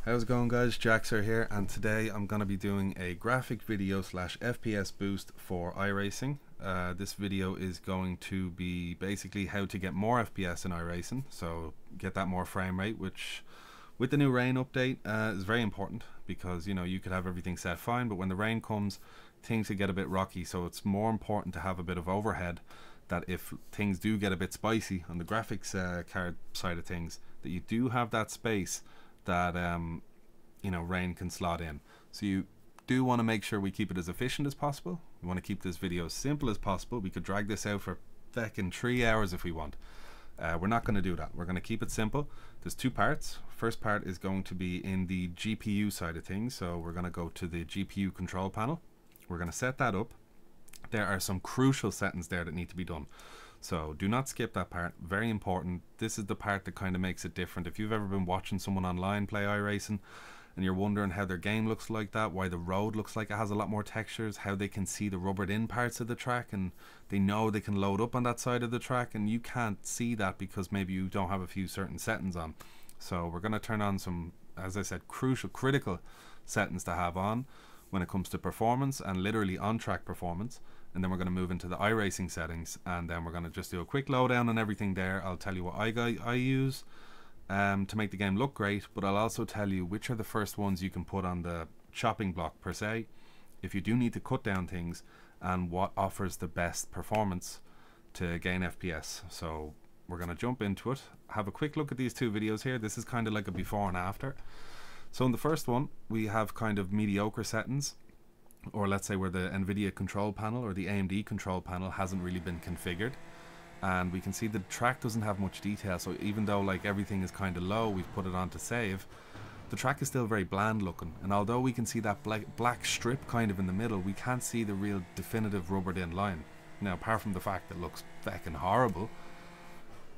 How's it going, guys? Jackzer here, and today I'm going to be doing a graphic video slash FPS boost for iRacing. This video is going to be basically how to get more FPS in iRacing, so get that more frame rate, which with the new rain update is very important, because you could have everything set fine, but when the rain comes things could get a bit rocky, so it's more important to have a bit of overhead, that if things do get a bit spicy on the graphics card side of things, that you do have that space that rain can slot in. So you do want to make sure we keep it as efficient as possible. We want to keep this video as simple as possible. We could drag this out for feckin' 3 hours if we want. We're not going to do that. We're going to keep it simple. There's two parts. First part is going to be in the GPU side of things, so we're going to go to the GPU control panel. We're going to set that up. There are some crucial settings there that need to be done, so do not skip that part. Very important. This is the part that kind of makes it different. If you've ever been watching someone online play iRacing and you're wondering how their game looks like that, why the road looks like it has a lot more textures, how they can see the rubbered in parts of the track, and they know they can load up on that side of the track, and you can't see that because maybe you don't have a few certain settings on. So we're going to turn on some, as I said, critical settings to have on when it comes to performance and literally on-track performance. And then we're going to move into the iRacing settings, and then we're going to just do a quick lowdown on everything there. I'll tell you what I use to make the game look great, but I'll also tell you which are the first ones you can put on the chopping block per se if you do need to cut down things, and what offers the best performance to gain FPS. So we're going to jump into it, have a quick look at these two videos here. This is kind of like a before and after. So in the first one we have kind of mediocre settings, or let's say where the NVIDIA control panel or the AMD control panel hasn't really been configured, and we can see the track doesn't have much detail. So even though like everything is kind of low, we've put it on to save, the track is still very bland looking, and although we can see that black strip kind of in the middle, we can't see the real definitive rubbered in line. Now, apart from the fact that it looks feckin' horrible,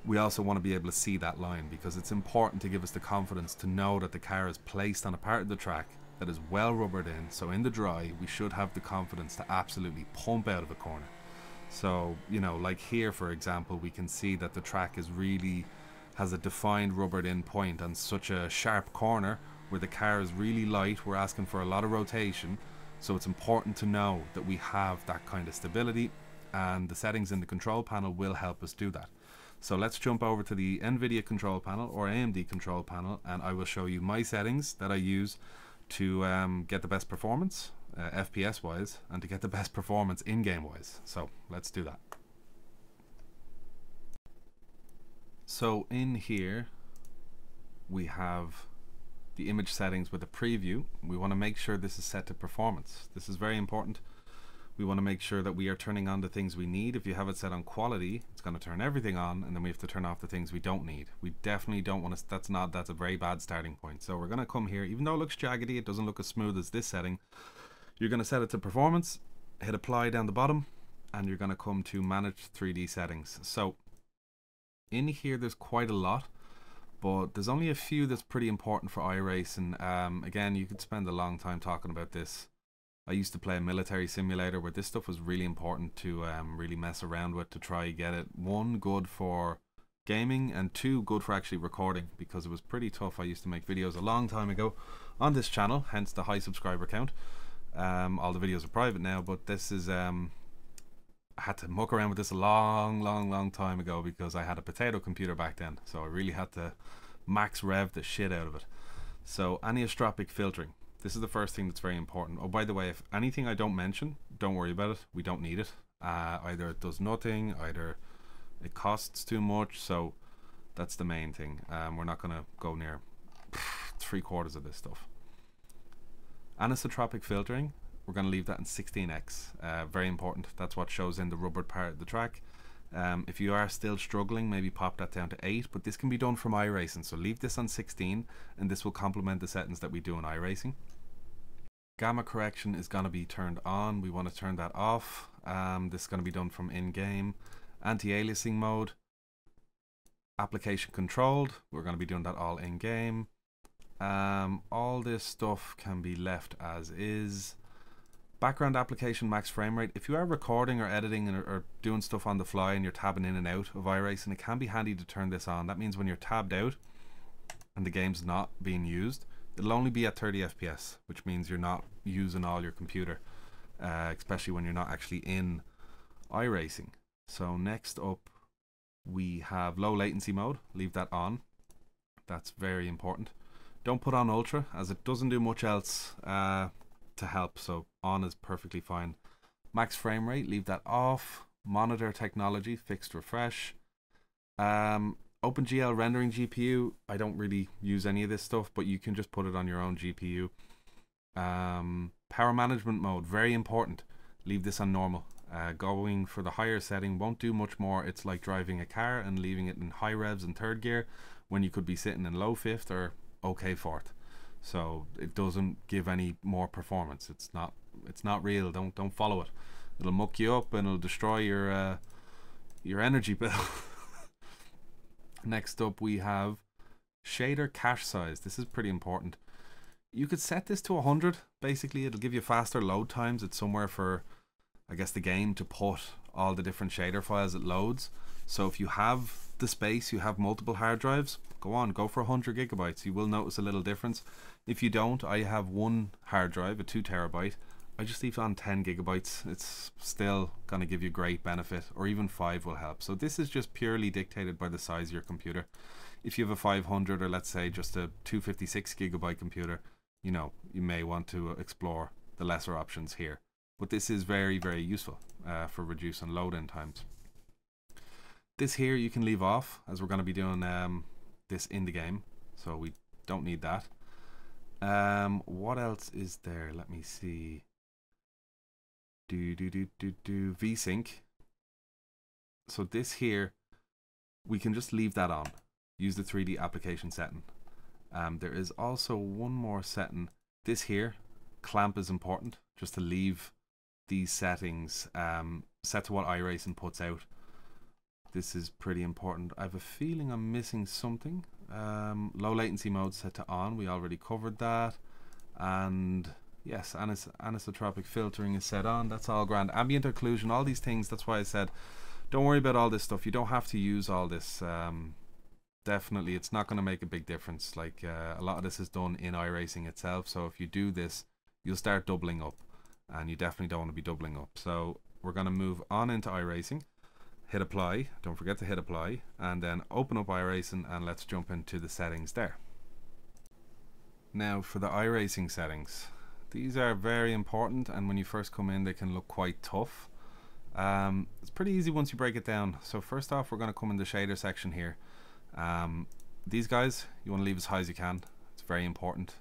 we also want to be able to see that line, because it's important to give us the confidence to know that the car is placed on a part of the track that is well rubbered in, so in the dry we should have the confidence to absolutely pump out of a corner. So like here for example, we can see that the track is really has a defined rubbered in point on such a sharp corner where the car is really light. We're asking for a lot of rotation, so it's important to know that we have that kind of stability, and the settings in the control panel will help us do that. So let's jump over to the NVIDIA control panel or AMD control panel, and I will show you my settings that I use to get the best performance FPS wise, and to get the best performance in game wise. So let's do that. So in here we have the image settings with a preview. We want to make sure this is set to performance. This is very important. We want to make sure that we are turning on the things we need. If you have it set on quality, it's going to turn everything on, and then we have to turn off the things we don't need. We definitely don't want to, that's a very bad starting point. So we're going to come here, even though it looks jaggedy, it doesn't look as smooth as this setting. You're going to set it to performance, hit apply down the bottom, and you're going to come to manage 3D settings. So in here there's quite a lot, but there's only a few that's pretty important for iRacing. Again, you could spend a long time talking about this. I used to play a military simulator where this stuff was really important to really mess around with, to try get it, one, good for gaming, and two, good for actually recording, because it was pretty tough. I used to make videos a long time ago on this channel, hence the high subscriber count. All the videos are private now, but this is I had to muck around with this a long time ago, because I had a potato computer back then, so I really had to max rev the shit out of it. So anisotropic filtering, this is the first thing that's very important. Oh, by the way, if anything I don't mention, don't worry about it. We don't need it. Either it does nothing, either it costs too much. So that's the main thing. We're not going to go near 3/4 of this stuff. Anisotropic filtering, we're going to leave that in 16x. Very important. That's what shows in the rubbered part of the track. If you are still struggling, maybe pop that down to 8, but this can be done from iRacing, so leave this on 16, and this will complement the settings that we do in iRacing. Gamma correction is going to be turned on. We want to turn that off. This is going to be done from in-game. Anti-aliasing mode, application controlled, we're going to be doing that all in-game. All this stuff can be left as is. Background application max frame rate. If you are recording or editing or doing stuff on the fly and you're tabbing in and out of iRacing, it can be handy to turn this on. That means when you're tabbed out and the game's not being used, it'll only be at 30 FPS, which means you're not using all your computer, especially when you're not actually in iRacing. So next up, we have low latency mode. Leave that on. That's very important. Don't put on ultra, as it doesn't do much else to help, so on is perfectly fine. Max frame rate, leave that off. Monitor technology, fixed refresh. OpenGL rendering GPU, I don't really use any of this stuff, but you can just put it on your own GPU. Power management mode, very important. Leave this on normal. Going for the higher setting won't do much more. It's like driving a car and leaving it in high revs and third gear when you could be sitting in low fifth or okay fourth. So it doesn't give any more performance. It's not real. Don't follow it. It'll muck you up and it'll destroy your energy bill. Next up, we have shader cache size. This is pretty important. You could set this to 100. Basically, it'll give you faster load times. It's somewhere for, I guess, the game to put all the different shader files it loads. So if you have the space, you have multiple hard drives, go for 100 gigabytes. You will notice a little difference. If you don't, I have one hard drive, a 2 terabyte. I just leave it on 10 gigabytes. It's still going to give you great benefit, or even 5 will help. So this is just purely dictated by the size of your computer. If you have a 500 or let's say just a 256 gigabyte computer, you know, you may want to explore the lesser options here. But this is very, very useful for reducing load-in times. This here you can leave off, as we're going to be doing this in the game, so we don't need that. What else is there? Let me see. VSync. So this here, we can just leave that on. Use the 3D application setting. There is also one more setting. This here, clamp is important, just to leave these settings set to what iRacing puts out. This is pretty important. I have a feeling I'm missing something. Low latency mode set to on. We already covered that. And yes, anisotropic filtering is set on. That's all grand. Ambient occlusion, all these things. That's why I said, don't worry about all this stuff. You don't have to use all this. Definitely, it's not going to make a big difference. Like a lot of this is done in iRacing itself. So if you do this, you'll start doubling up. And you definitely don't want to be doubling up. So we're going to move on into iRacing. Hit apply, don't forget to hit apply, and then open up iRacing and let's jump into the settings there. Now for the iRacing settings, these are very important, and when you first come in they can look quite tough. It's pretty easy once you break it down. So first off, we're going to come in the shader section here. These guys you want to leave as high as you can. It's very important.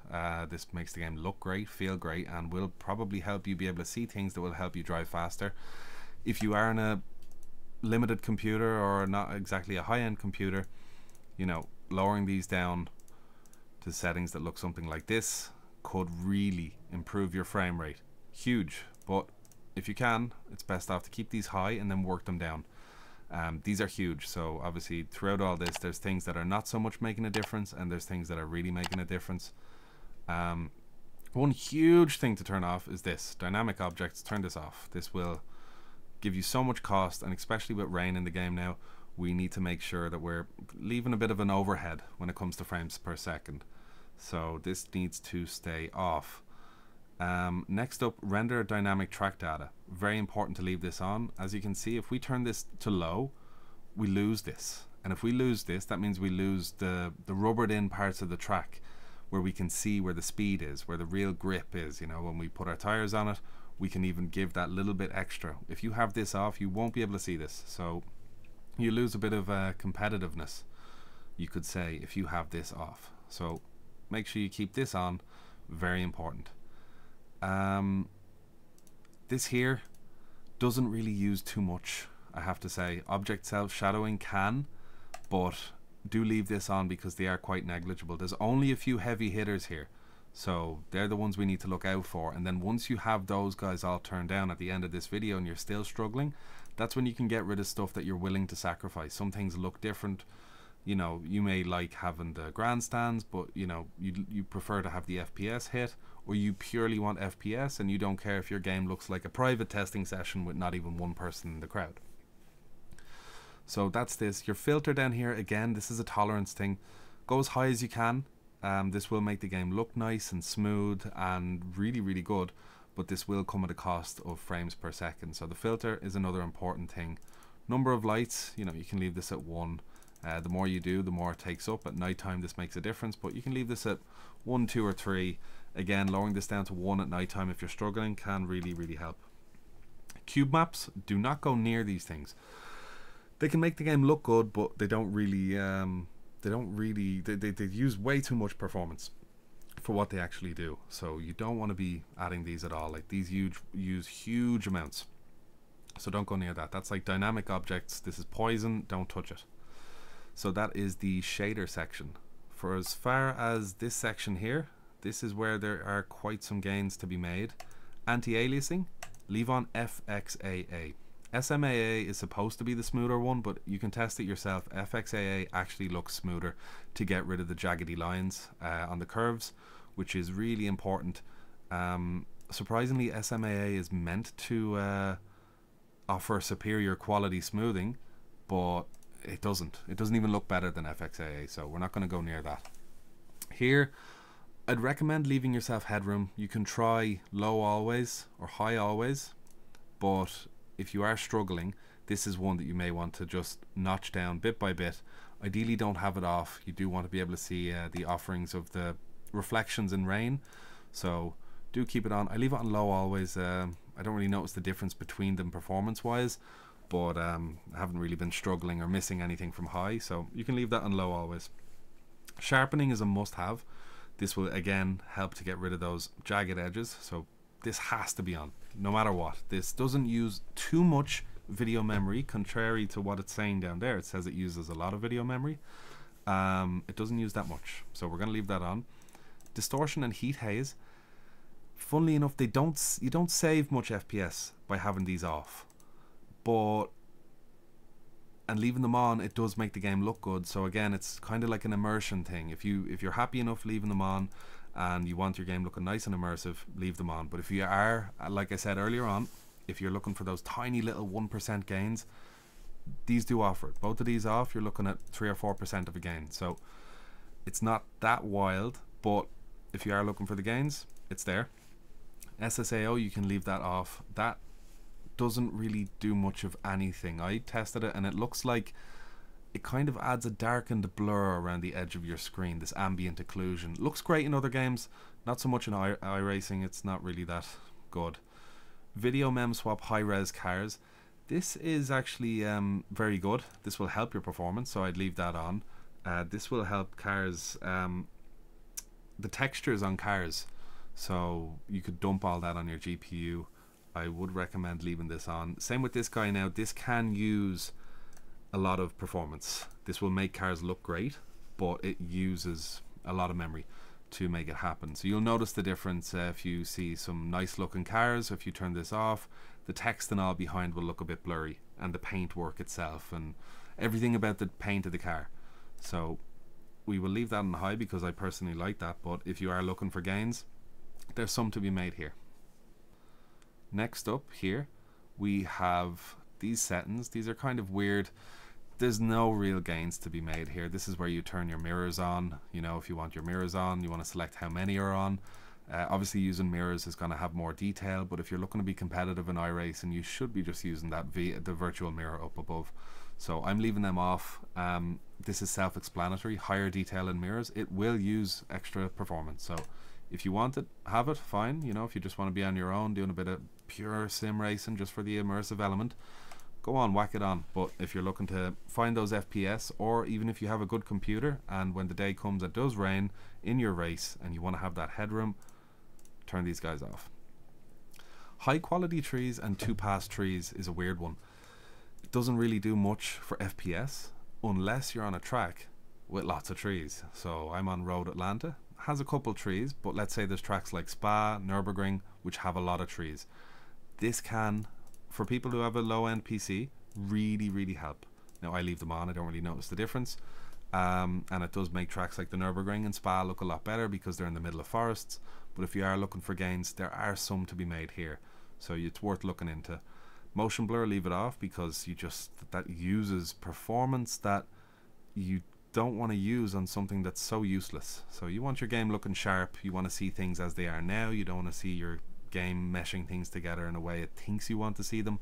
This makes the game look great, feel great, and will probably help you be able to see things that will help you drive faster. If you are in a limited computer or not exactly a high-end computer, you know, lowering these down to settings that look something like this could really improve your frame rate. Huge. But if you can, it's best off to keep these high and then work them down. These are huge, so obviously throughout all this there's things that are not so much making a difference and there's things that are really making a difference. One huge thing to turn off is this dynamic objects. Turn this off. This will give you so much cost, and especially with rain in the game now, we need to make sure that we're leaving a bit of an overhead when it comes to frames per second. So this needs to stay off. Next up, render dynamic track data. Very important to leave this on. As you can see, if we turn this to low, we lose this. And if we lose this, that means we lose the rubbered in parts of the track where we can see where the speed is, where the real grip is. You know, when we put our tires on it, we can even give that little bit extra. If you have this off, you won't be able to see this. So you lose a bit of competitiveness, you could say, if you have this off. So make sure you keep this on. Very important. This here doesn't really use too much, I have to say. Object self-shadowing can, but do leave this on because they are quite negligible. There's only a few heavy hitters here. So they're the ones we need to look out for, and then once you have those guys all turned down at the end of this video and you're still struggling, that's when you can get rid of stuff that you're willing to sacrifice. Some things look different. You know, you may like having the grandstands, but you know, you prefer to have the FPS hit, or you purely want FPS and you don't care if your game looks like a private testing session with not even one person in the crowd. So that's this. Your filter down here, again, this is a tolerance thing. Go as high as you can. This will make the game look nice and smooth and really, really good, but this will come at a cost of frames per second. So the filter is another important thing. Number of lights, you know, you can leave this at 1. The more you do, the more it takes up. At nighttime this makes a difference, but you can leave this at 1, 2 or 3. Again, lowering this down to 1 at nighttime if you're struggling can really, really help. Cube maps, do not go near these things. They can make the game look good, but they don't really they use way too much performance for what they actually do. So you don't want to be adding these at all. Like, these use huge amounts, so don't go near that. That's like dynamic objects. This is poison, don't touch it. So that is the shader section. For as far as this section here, this is where there are quite some gains to be made. Anti-aliasing, leave on FXAA. SMAA is supposed to be the smoother one, but you can test it yourself. FXAA actually looks smoother to get rid of the jaggedy lines on the curves, which is really important. Surprisingly, SMAA is meant to offer superior quality smoothing, but it doesn't even look better than FXAA, so we're not going to go near that. Here I'd recommend leaving yourself headroom. You can try low always or high always, but if you are struggling, this is one that you may want to just notch down bit by bit. Ideally don't have it off. You do want to be able to see the offerings of the reflections in rain, so do keep it on. I leave it on low always. I don't really notice the difference between them performance wise, but I haven't really been struggling or missing anything from high, so you can leave that on low always. Sharpening is a must have. This will again help to get rid of those jagged edges, so this has to be on no matter what. This doesn't use too much video memory, contrary to what it's saying down there. It says it uses a lot of video memory. It doesn't use that much, so we're going to leave that on. Distortion and heat haze, funnily enough, you don't save much FPS by having these off, and leaving them on, it does make the game look good. So again, it's kind of like an immersion thing. If you're happy enough leaving them on and you want your game looking nice and immersive, leave them on. But if you are, like I said earlier on, if you're looking for those tiny little 1% gains, these do offer it. Both of these off, you're looking at 3 or 4% of a gain, so it's not that wild, but if you are looking for the gains, it's there. SSAO, you can leave that off. That doesn't really do much of anything. I tested it and it looks like it kind of adds a darkened blur around the edge of your screen, this ambient occlusion. Looks great in other games, not so much in iRacing. It's not really that good. Video mem swap high res cars, this is actually very good. This will help your performance, so I'd leave that on. This will help cars, the textures on cars, so you could dump all that on your GPU. I would recommend leaving this on. Same with this guy now. This can use a lot of performance. This will make cars look great, but it uses a lot of memory to make it happen. So you'll notice the difference if you see some nice looking cars. If you turn this off, the text and all behind will look a bit blurry, and the paint work itself and everything about the paint of the car. So we will leave that on high because I personally like that, but if you are looking for gains, there's some to be made here. Next up here we have these settings. These are kind of weird. There's no real gains to be made here. This is where you turn your mirrors on. You know, if you want your mirrors on, you want to select how many are on. Obviously using mirrors is going to have more detail, but if you're looking to be competitive in iRacing, you should be just using that the virtual mirror up above. So I'm leaving them off. This is self-explanatory. Higher detail in mirrors, it will use extra performance. So if you want it, have it, fine. You know, if you just want to be on your own doing a bit of pure sim racing just for the immersive element, go on, whack it on. But if you're looking to find those FPS, or even if you have a good computer and when the day comes it does rain in your race and you want to have that headroom, turn these guys off. High quality trees and 2-pass trees is a weird one. It doesn't really do much for FPS unless you're on a track with lots of trees. So I'm on Road Atlanta, has a couple trees, but let's say there's tracks like Spa, Nürburgring, which have a lot of trees. This can, for people who have a low-end PC, really help. Now I leave them on, I don't really notice the difference, and it does make tracks like the Nürburgring and Spa look a lot better because they're in the middle of forests. But if you are looking for gains, there are some to be made here, so it's worth looking into. Motion blur, leave it off because that uses performance that you don't want to use on something that's so useless. So you want your game looking sharp, you want to see things as they are now, you don't want to see your game meshing things together in a way it thinks you want to see them.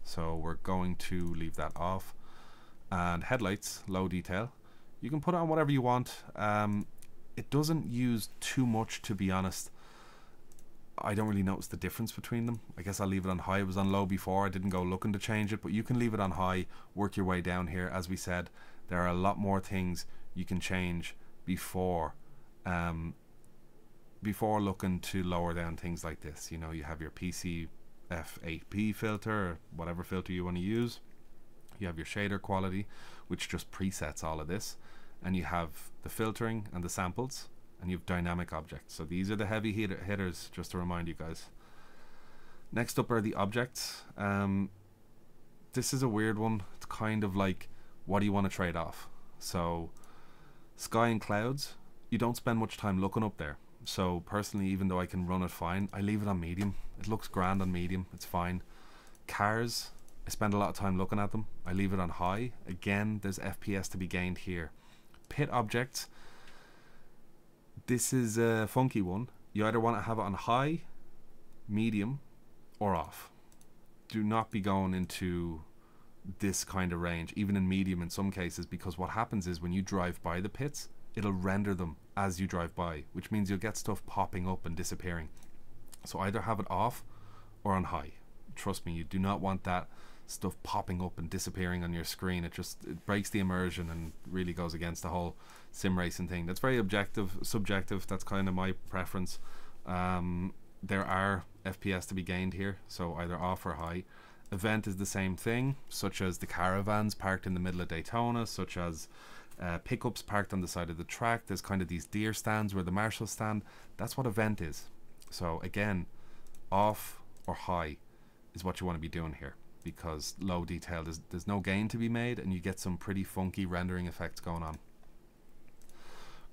So we're going to leave that off. And headlights, low detail, you can put it on whatever you want. It doesn't use too much, to be honest. I don't really notice the difference between them. I guess I'll leave it on high. It was on low before, I didn't go looking to change it, but you can leave it on high, work your way down here. As we said, there are a lot more things you can change before looking to lower down things like this. You know, you have your PC F8P filter, or whatever filter you want to use. You have your shader quality, which just presets all of this, and you have the filtering and the samples, and you have dynamic objects. So these are the heavy hitters, just to remind you guys. Next up are the objects. This is a weird one. It's kind of like, what do you want to trade off? So sky and clouds, you don't spend much time looking up there. So personally, even though I can run it fine, I leave it on medium. It looks grand on medium, it's fine. Cars, I spend a lot of time looking at them. I leave it on high. Again, there's FPS to be gained here. Pit objects, this is a funky one. You either want to have it on high, medium, or off. Do not be going into this kind of range, even in medium in some cases, because what happens is when you drive by the pits, it'll render them as you drive by, which means you'll get stuff popping up and disappearing. So either have it off or on high. Trust me, you do not want that stuff popping up and disappearing on your screen. It breaks the immersion and really goes against the whole sim racing thing. That's very subjective. That's kind of my preference. There are FPS to be gained here, so either off or high. Event is the same thing, such as the caravans parked in the middle of Daytona, such as pickups parked on the side of the track. There's kind of these deer stands where the marshals stand. That's what event is. So again, off or high is what you want to be doing here, because low detail, there's no gain to be made, and you get some pretty funky rendering effects going on.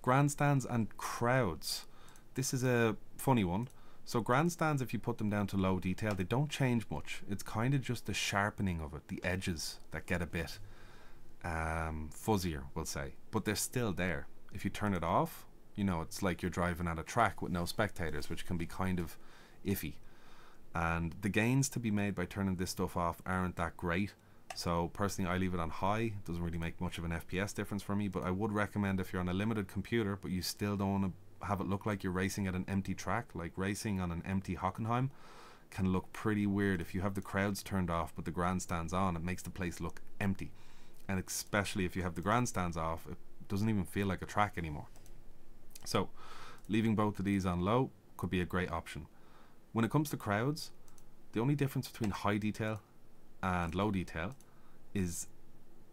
Grandstands and crowds. This is a funny one. So grandstands, if you put them down to low detail, they don't change much. It's kind of just the sharpening of it, the edges that get a bit fuzzier, we'll say, but they're still there. If you turn it off, you know, it's like you're driving at a track with no spectators, which can be kind of iffy. And the gains to be made by turning this stuff off aren't that great. So personally, I leave it on high. It doesn't really make much of an FPS difference for me, but I would recommend, if you're on a limited computer but you still don't want to have it look like you're racing at an empty track, like racing on an empty Hockenheim can look pretty weird. If you have the crowds turned off but the grandstands on, it makes the place look empty. And especially if you have the grandstands off, it doesn't even feel like a track anymore. So leaving both of these on low could be a great option. When it comes to crowds, the only difference between high detail and low detail is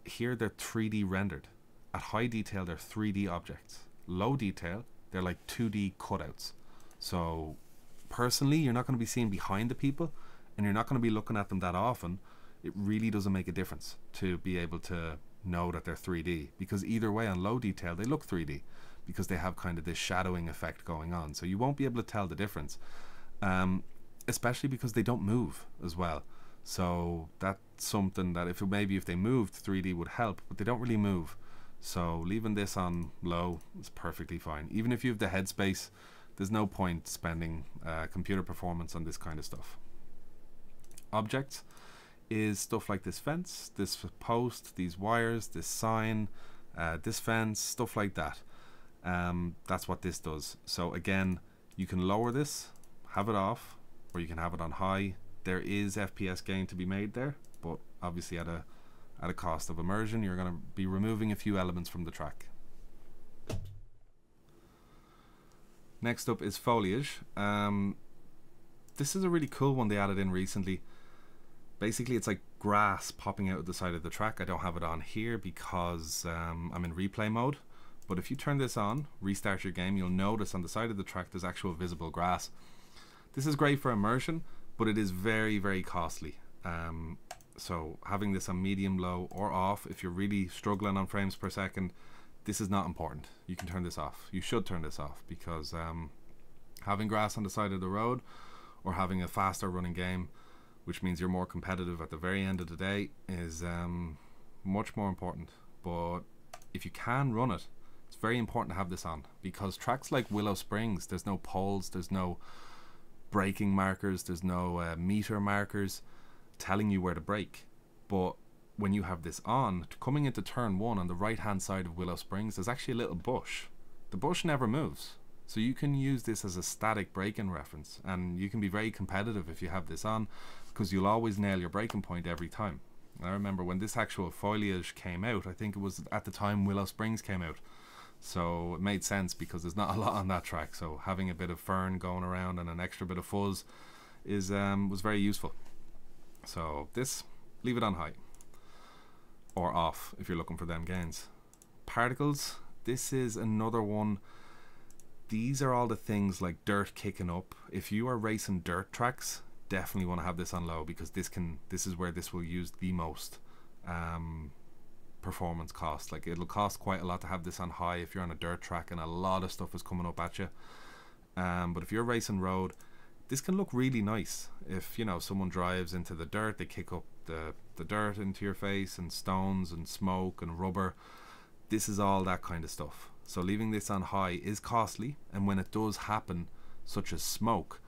here they're 3D rendered. At high detail, they're 3D objects. Low detail, they're like 2D cutouts. So personally, you're not going to be seeing behind the people, and you're not going to be looking at them that often. It really doesn't make a difference to be able to know that they're 3D, because either way, on low detail, they look 3D because they have kind of this shadowing effect going on. So you won't be able to tell the difference. Especially because they don't move as well. So that's something that if they moved, 3D would help, but they don't really move. So leaving this on low is perfectly fine. Even if you have the headspace, there's no point spending computer performance on this kind of stuff. Objects is stuff like this fence, this post, these wires, this sign, this fence, stuff like that. That's what this does. So again, you can lower this, have it off, or you can have it on high. There is FPS gain to be made there, but obviously at a cost of immersion. You're going to be removing a few elements from the track. Next up is foliage. This is a really cool one they added in recently. Basically, it's like grass popping out of the side of the track. I don't have it on here because I'm in replay mode. But if you turn this on, restart your game, you'll notice on the side of the track there's actual visible grass. This is great for immersion, but it is very, very costly. So having this on medium, low, or off, if you're really struggling on frames per second, this is not important. You can turn this off. You should turn this off, because having grass on the side of the road or having a faster running game, which means you're more competitive at the very end of the day, is much more important. But if you can run it, it's very important to have this on, because tracks like Willow Springs, there's no poles, there's no braking markers, there's no meter markers telling you where to brake. But when you have this on, coming into turn 1 on the right hand side of Willow Springs, there's actually a little bush. The bush never moves, so you can use this as a static braking reference, and you can be very competitive if you have this on, because you'll always nail your braking point every time. And I remember when this actual foliage came out, I think it was at the time Willow Springs came out, so it made sense because there's not a lot on that track, so having a bit of fern going around and an extra bit of fuzz is was very useful. So this, leave it on high or off if you're looking for them gains. Particles, this is another one. These are all the things like dirt kicking up. If you are racing dirt tracks, definitely want to have this on low, because this is where this will use the most performance cost. Like, it'll cost quite a lot to have this on high if you're on a dirt track and a lot of stuff is coming up at you. But if you're racing road, this can look really nice. If, you know, someone drives into the dirt, they kick up the dirt into your face, and stones and smoke and rubber. This is all that kind of stuff. So leaving this on high is costly, and when it does happen, such as smoke,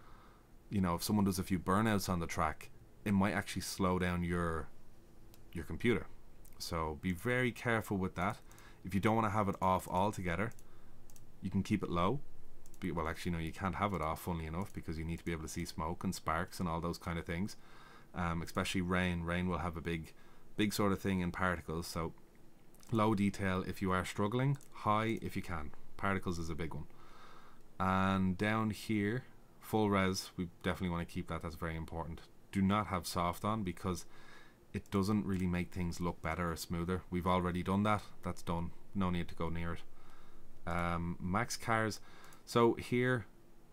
you know, if someone does a few burnouts on the track, it might actually slow down your computer. So be very careful with that. If you don't want to have it off altogether, you can keep it low. Well, actually no, you can't have it off, funnily enough, because you need to be able to see smoke and sparks and all those kind of things. Especially rain will have a big sort of thing in particles. So low detail if you are struggling, high if you can. Particles is a big one. And down here, full res, we definitely want to keep that. That's very important. Do not have soft on, because it doesn't really make things look better or smoother. We've already done that. That's done. No need to go near it. Max cars. So here,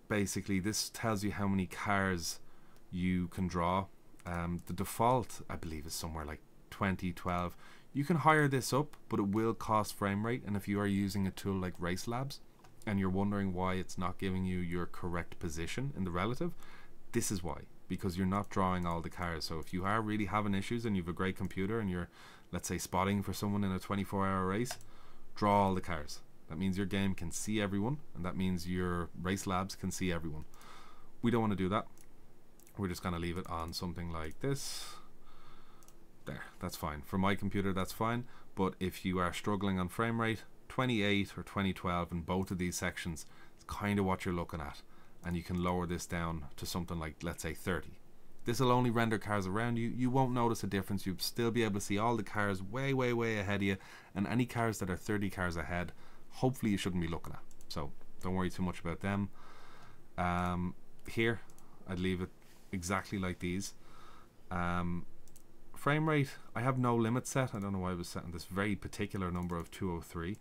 basically, this tells you how many cars you can draw. The default, I believe, is somewhere like 20, 12. You can hire this up, but it will cost frame rate. And if you are using a tool like Race Labs, and you're wondering why it's not giving you your correct position in the relative, this is why. Because you're not drawing all the cars. So if you are really having issues and you have a great computer and you're, let's say, spotting for someone in a 24-hour race, draw all the cars. That means your game can see everyone, and that means your Race Labs can see everyone. We don't want to do that. We're just going to leave it on something like this. There, that's fine. For my computer, that's fine. But if you are struggling on frame rate, 28 or 2012 in both of these sections is kind of what you're looking at. And you can lower this down to something like, let's say, 30. This will only render cars around you. You won't notice a difference. You'll still be able to see all the cars way, way, way ahead of you. And any cars that are 30 cars ahead, hopefully you shouldn't be looking at. So don't worry too much about them. Here, I'd leave it exactly like these. Frame rate, I have no limit set. I don't know why I was setting this very particular number of 203.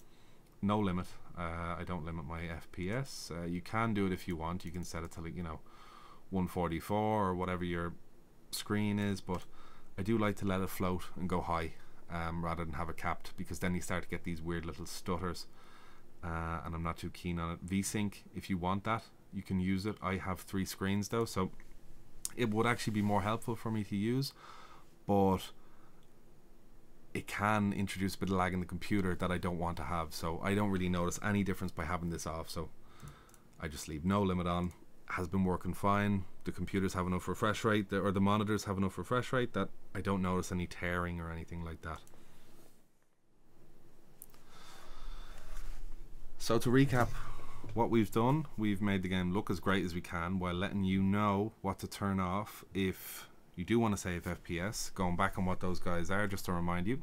No limit. I don't limit my FPS. You can do it if you want. You can set it to, like, you know, 144 or whatever your screen is, but I do like to let it float and go high rather than have it capped, because then you start to get these weird little stutters, and I'm not too keen on it. VSync, if you want that, you can use it. I have 3 screens though, so it would actually be more helpful for me to use, but it can introduce a bit of lag in the computer that I don't want to have. So I don't really notice any difference by having this off, so I just leave no limit on. Has been working fine. The computers have enough refresh rate, or the monitors have enough refresh rate, that I don't notice any tearing or anything like that. So to recap what we've done, we've made the game look as great as we can while letting you know what to turn off if you do want to save FPS. Going back on what those guys are, just to remind you,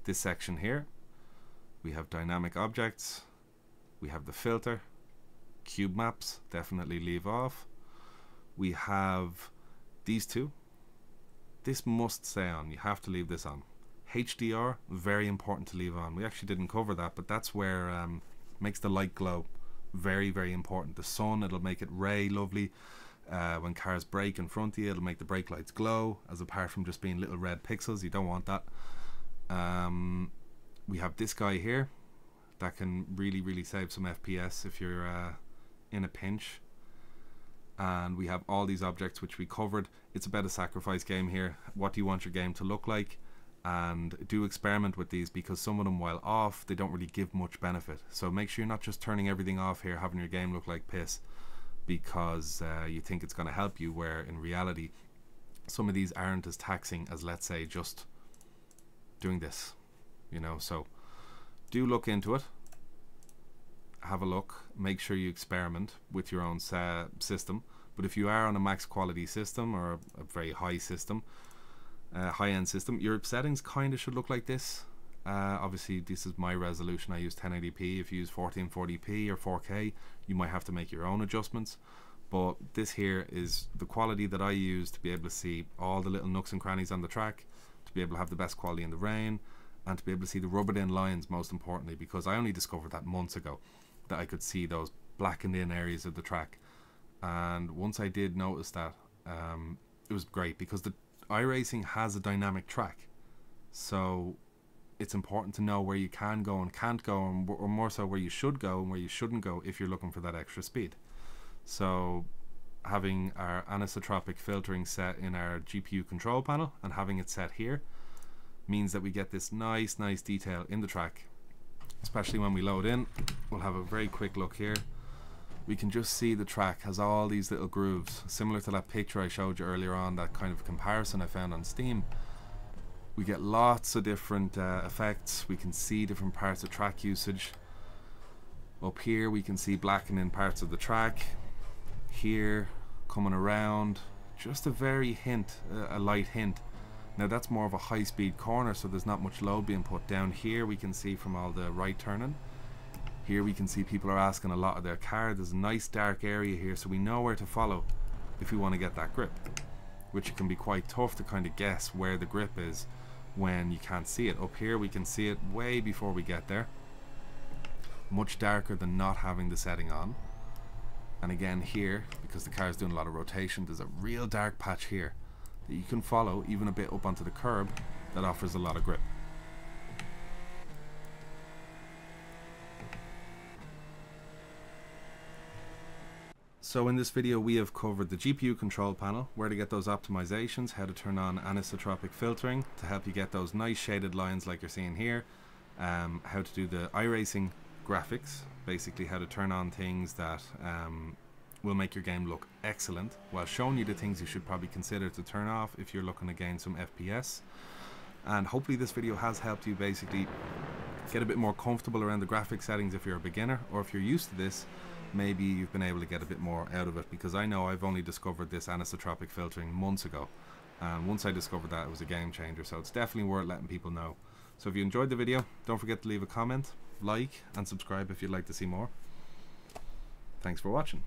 this section here, we have dynamic objects, we have the filter, cube maps, definitely leave off. We have these two. This must stay on. You have to leave this on. HDR, very important to leave on. We actually didn't cover that, but that's where makes the light glow. Very, very important. The sun, it'll make it ray lovely. When cars brake in front of you, it'll make the brake lights glow, as apart from just being little red pixels. You don't want that. We have this guy here that can really, really save some FPS if you're in a pinch. And we have all these objects which we covered. It's about a sacrifice game here. What do you want your game to look like? and do experiment with these, because some of them, while off, they don't really give much benefit. So make sure you're not just turning everything off here, having your game look like piss because you think it's going to help you, where in reality some of these aren't as taxing as, let's say, just doing this, you know. So do look into it, have a look, make sure you experiment with your own system. But if you are on a max quality system or a very high system, high-end system, your settings kind of should look like this. Obviously this is my resolution, I use 1080p. If you use 1440p or 4K, you might have to make your own adjustments, but this here is the quality that I use to be able to see all the little nooks and crannies on the track, to be able to have the best quality in the rain, and to be able to see the rubbered in lines, most importantly, because I only discovered that months ago, that I could see those blackened in areas of the track. And once I did notice that, it was great, because the iRacing has a dynamic track, so it's important to know where you can go and can't go, or more so where you should go and where you shouldn't go if you're looking for that extra speed. So having our anisotropic filtering set in our GPU control panel and having it set here means that we get this nice detail in the track, especially when we load in. We'll have a very quick look here. We can just see the track has all these little grooves, similar to that picture I showed you earlier on, that kind of comparison I found on Steam. We get lots of different effects. We can see different parts of track usage. Up here we can see blackening parts of the track. Here, coming around, just a very hint, a light hint. Now that's more of a high-speed corner, so there's not much load being put down. Here we can see from all the right turning. Here we can see people are asking a lot of their car. There's a nice dark area here, so we know where to follow if we want to get that grip, which can be quite tough to kind of guess where the grip is when you can't see it. Up here we can see it way before we get there. Much darker than not having the setting on. And again here, because the car is doing a lot of rotation, there's a real dark patch here that you can follow even a bit up onto the curb that offers a lot of grip. So in this video we have covered the GPU control panel, where to get those optimizations, how to turn on anisotropic filtering to help you get those nice shaded lines like you're seeing here, how to do the iRacing graphics, basically how to turn on things that will make your game look excellent, while showing you the things you should probably consider to turn off if you're looking to gain some FPS. And hopefully this video has helped you basically get a bit more comfortable around the graphic settings if you're a beginner, or if you're used to this, maybe you've been able to get a bit more out of it, because I know I've only discovered this anisotropic filtering months ago, and once I discovered that, it was a game changer. So it's definitely worth letting people know. So if you enjoyed the video, don't forget to leave a comment, like and subscribe if you'd like to see more. Thanks for watching.